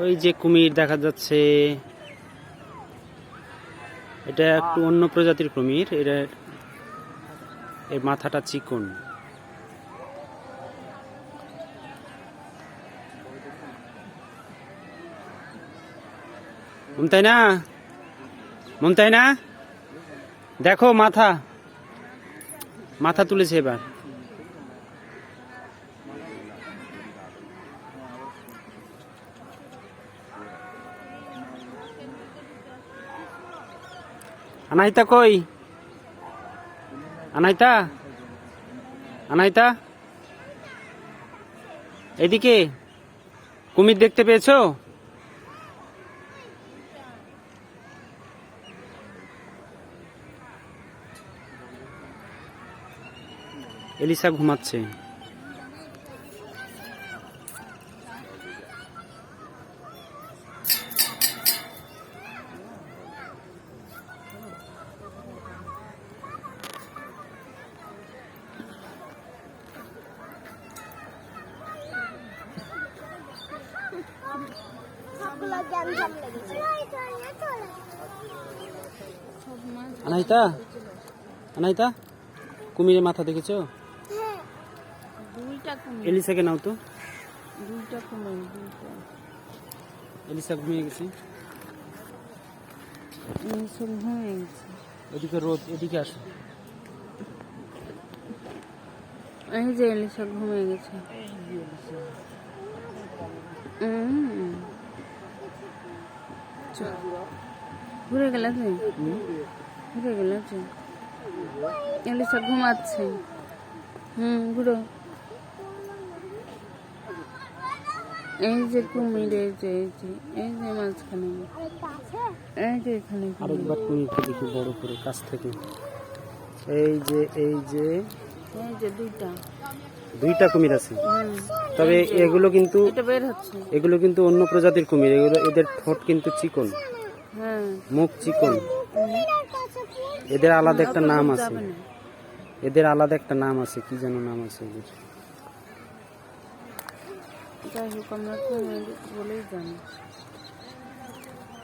ওই যে কুমির দেখা যাচ্ছে, এটা একটু অন্য প্রজাতির কুমির। এটা এর মাথাটা চিকন। মমতাইনা, মমতাইনা দেখো মাথা, মাথা তুলেছে এবার। আনাইতা কই? আনাইতা, আনাইতা এদিকে, কুমির দেখতে পেয়েছো? এলিসা ঘুমাচ্ছে। আনাইতা, আনাইতা কুমিরের মাথা দেখেছো? এলিসাকে নাও তো। এলিসা ঘুমিয়ে গেছে। এদিকে রোদ, এদিকে আসো। এই যে এলিসা ঘুমিয়ে গেছে। ঘুরে গেল, ঘুরে গেল। এলিসা ঘুমাচ্ছে। ঘুরো। এই যে কুমির, এই যে এই যে মাঝখানে, এই যে এখানে। আরেকবার কুমিরকে দেখি বড় করে কাছ থেকে। এই যে এই যে এই যে দুইটা কুমির আছে। তবে এগুলো কিন্তু এগুলো কিন্তু অন্য প্রজাতির কুমির। এগুলো, এদের ঠোঁট কিন্তু চিকন, মুখ চিকন। এদের আলাদা একটা নাম আছে, এদের আলাদা একটা নাম আছে, কি যেন নাম আছে এদের। যাই হোক, আমরা কুমির বলেই জানি।